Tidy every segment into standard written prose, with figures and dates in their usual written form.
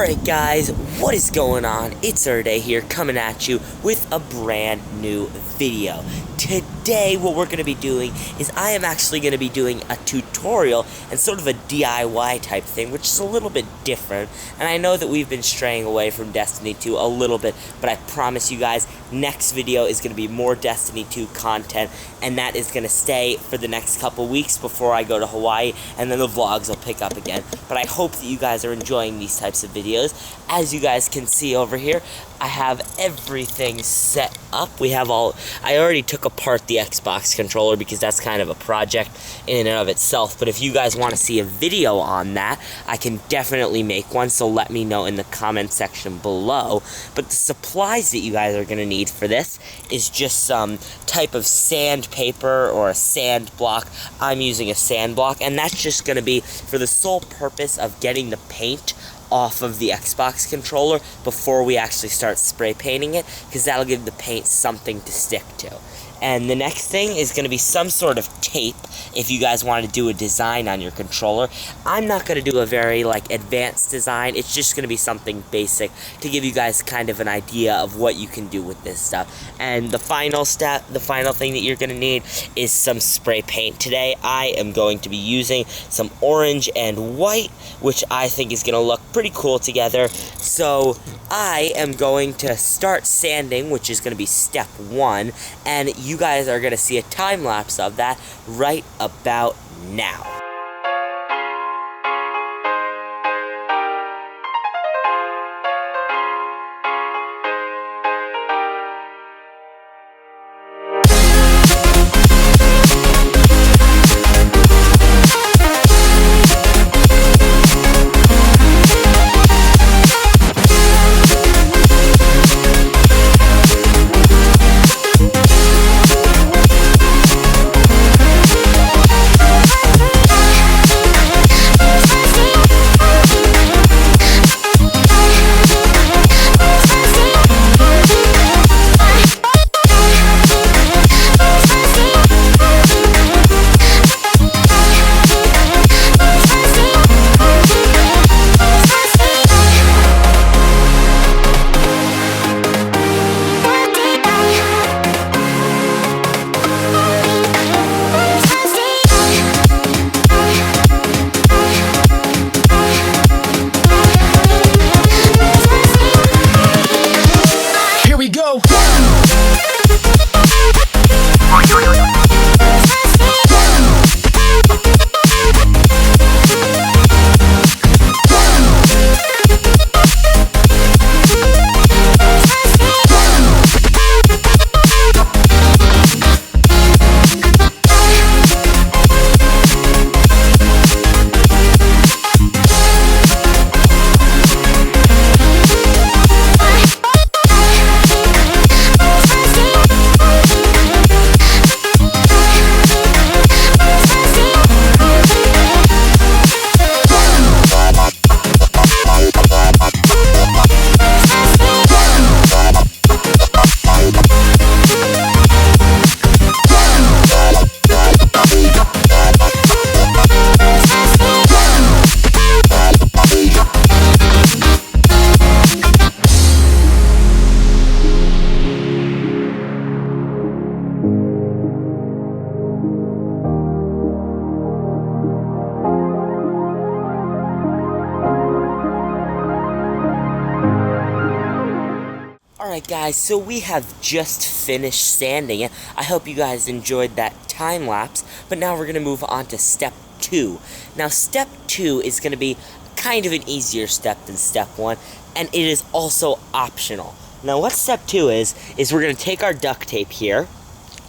Alright guys, what is going on? ItzErday here, coming at you with a brand new video. Today, what we're going to be doing is I am actually going to be doing a tutorial and sort of a DIY type thing, which is a little bit different. And I know that we've been straying away from Destiny 2 a little bit, but I promise you guys, next video is going to be more Destiny 2 content, and that is going to stay for the next couple weeks before I go to Hawaii, and then the vlogs will pick up again. But I hope that you guys are enjoying these types of videos. As you guys can see over here, I have everything set up. I already took apart the Xbox controller because that's kind of a project in and of itself. But if you guys want to see a video on that, I can definitely make one, so let me know in the comment section below. But the supplies that you guys are going to need for this is just some type of sandpaper or a sand block. I'm using a sand block, and that's just going to be for the sole purpose of getting the paint off of the Xbox controller before we actually start spray painting it, because that'll give the paint something to stick to. And the next thing is going to be some sort of tape if you guys want to do a design on your controller. I'm not going to do a very advanced design. It's just going to be something basic to give you guys kind of an idea of what you can do with this stuff. And the final step, the final thing that you're going to need is some spray paint. Today I am going to be using some orange and white, which I think is going to look pretty cool together. So I am going to start sanding, which is going to be step 1, and you guys are going to see a time lapse of that right about now. Alright guys, so we have just finished sanding it. I hope you guys enjoyed that time lapse, but now we're going to move on to step 2. Now step 2 is going to be kind of an easier step than step 1, and it is also optional. Now what step 2 is we're going to take our duct tape here,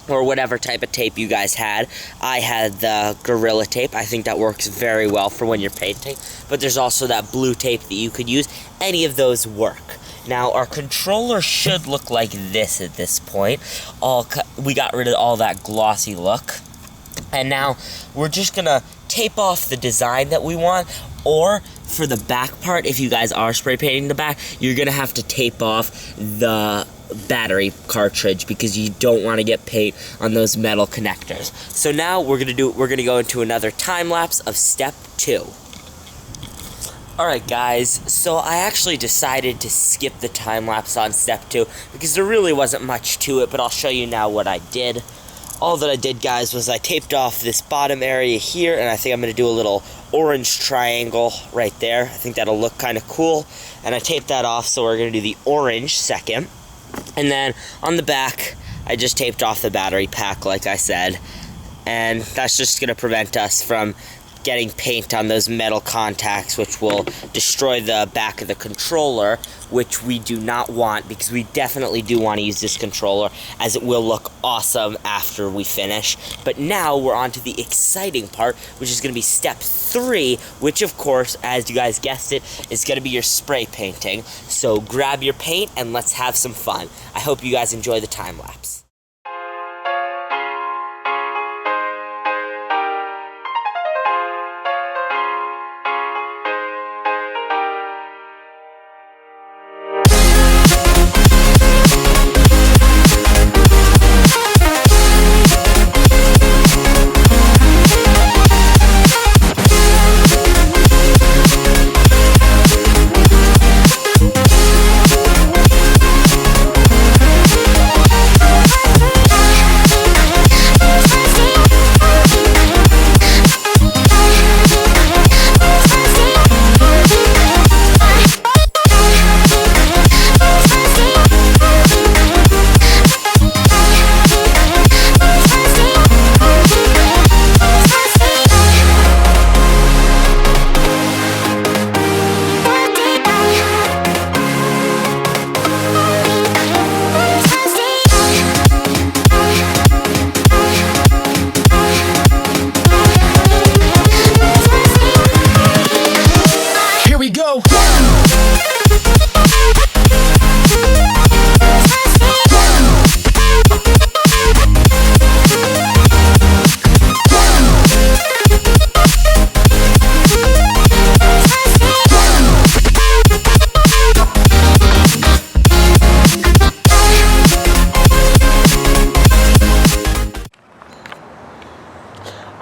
or whatever type of tape you guys had. I had the Gorilla Tape. I think that works very well for when you're painting, but there's also that blue tape that you could use. Any of those work. Now, our controller should look like this at this point. We got rid of all that glossy look. And now, we're just gonna tape off the design that we want, or for the back part, if you guys are spray painting the back, you're gonna have to tape off the battery cartridge because you don't want to get paint on those metal connectors. So now we're gonna go into another time lapse of step 2. Alright guys, so I actually decided to skip the time lapse on step 2 because there really wasn't much to it, but I'll show you now what I did. All that I did, guys, was I taped off this bottom area here, and I think I'm going to do a little orange triangle right there. I think that'll look kind of cool, and I taped that off, so we're going to do the orange second. And then on the back, I just taped off the battery pack, like I said, and that's just going to prevent us from getting paint on those metal contacts, which will destroy the back of the controller, which we do not want, because we definitely do want to use this controller, as it will look awesome after we finish. But now we're on to the exciting part, which is going to be step 3, which of course, as you guys guessed it, is going to be your spray painting. So grab your paint and let's have some fun. I hope you guys enjoy the time lapse.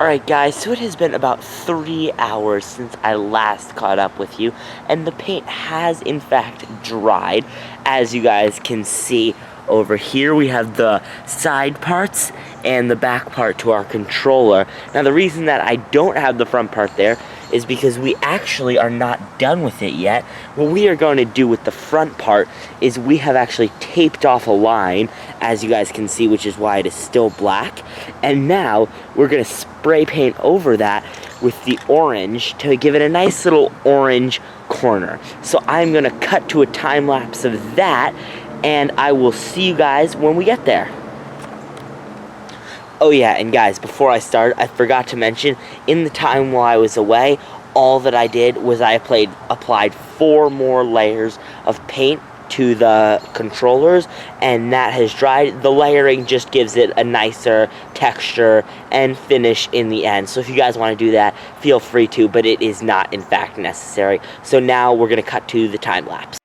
Alright guys, so it has been about 3 hours since I last caught up with you, and the paint has in fact dried. As you guys can see over here, we have the side parts and the back part to our controller. Now the reason that I don't have the front part there is because we actually are not done with it yet. What we are going to do with the front part is we have actually taped off a line, as you guys can see, which is why it is still black. And now we're going to spray paint over that with the orange to give it a nice little orange corner. So I'm going to cut to a time lapse of that, and I will see you guys when we get there. Oh yeah, and guys, before I start, I forgot to mention, in the time while I was away, all that I did was I applied 4 more layers of paint to the controllers, and that has dried. The layering just gives it a nicer texture and finish in the end. So if you guys want to do that, feel free to, but it is not in fact necessary. So now we're going to cut to the time lapse.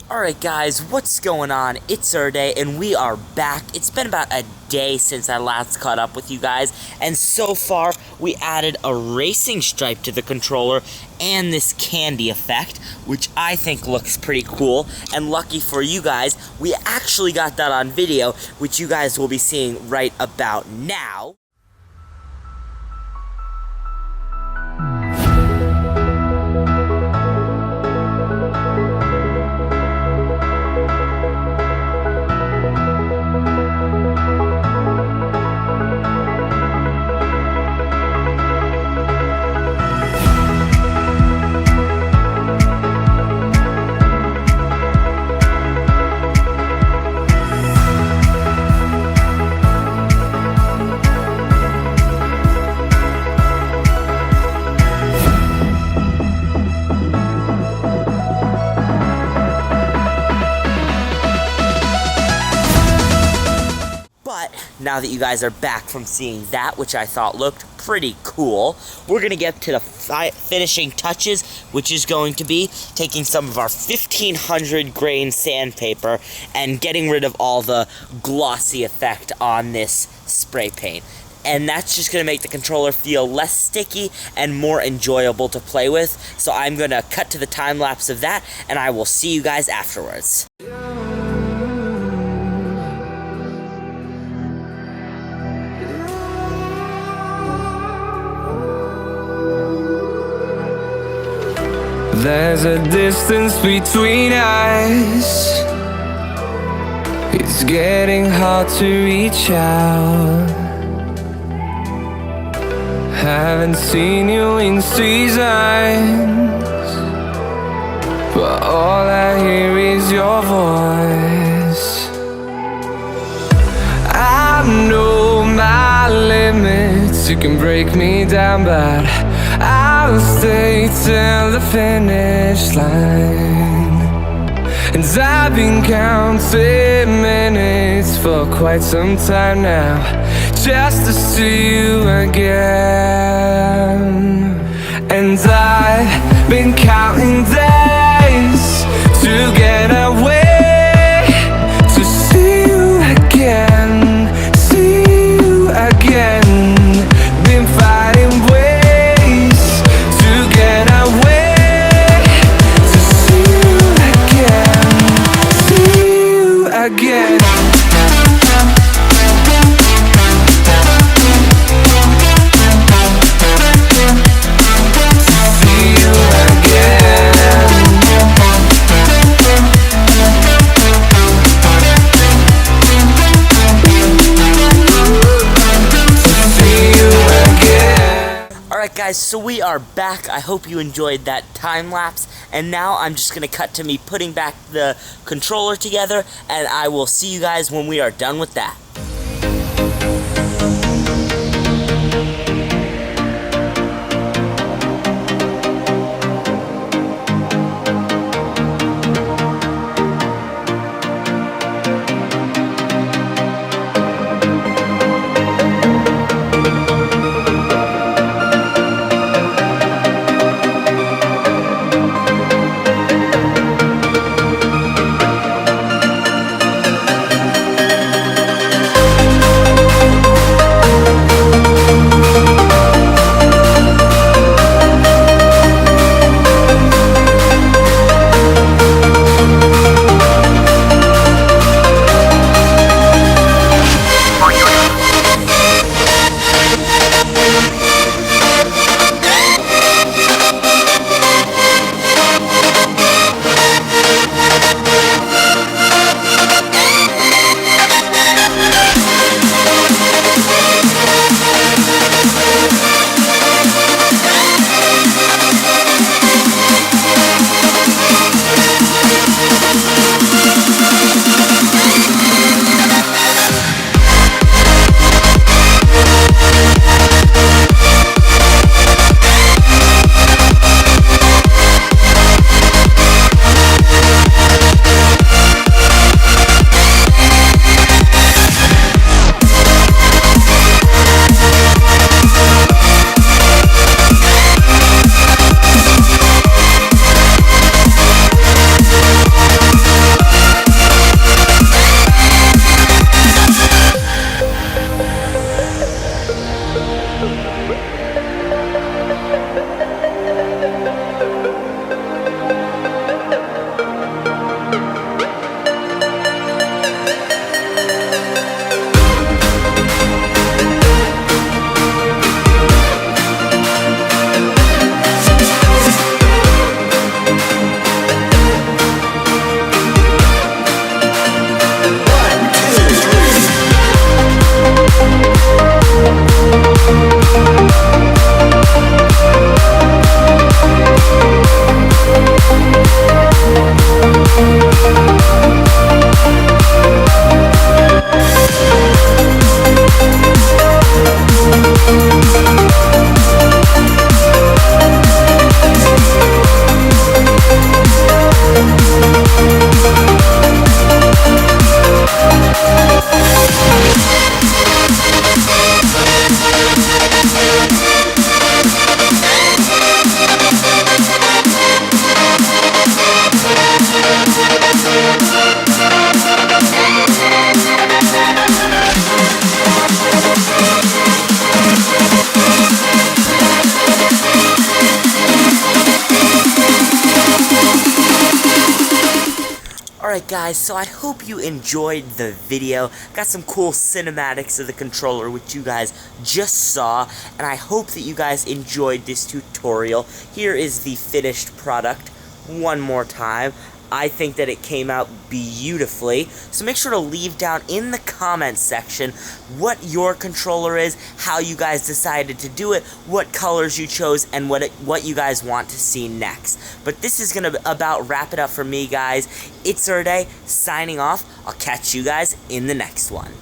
Alright guys, what's going on? ItzErday, and we are back. It's been about a day since I last caught up with you guys, and so far we added a racing stripe to the controller and this candy effect, which I think looks pretty cool. And lucky for you guys, we actually got that on video, which you guys will be seeing right about now. now that you guys are back from seeing that, which I thought looked pretty cool, we're going to get to the finishing touches, which is going to be taking some of our 1500 grain sandpaper and getting rid of all the glossy effect on this spray paint. And that's just going to make the controller feel less sticky and more enjoyable to play with. So I'm going to cut to the time lapse of that, and I will see you guys afterwards. There's a distance between us. It's getting hard to reach out. Haven't seen you in seasons, but all I hear is your voice. I know my limits, you can break me down, but I'll stay till the finish line. And I've been counting minutes for quite some time now, just to see you again. And I've been counting days to get away, to see you again, see you again. Been fighting ways to get away, to see you again, see you again. Alright guys, so we are back. I hope you enjoyed that time lapse, and now I'm just going to cut to me putting back the controller together, and I will see you guys when we are done with that. guys, so I hope you enjoyed the video. Got some cool cinematics of the controller, which you guys just saw, and I hope that you guys enjoyed this tutorial. Here is the finished product one more time. I think that it came out beautifully, so make sure to leave down in the comments section what your controller is, how you guys decided to do it, what colors you chose, and what you guys want to see next. But this is going to about wrap it up for me, guys. ItzErday signing off. I'll catch you guys in the next one.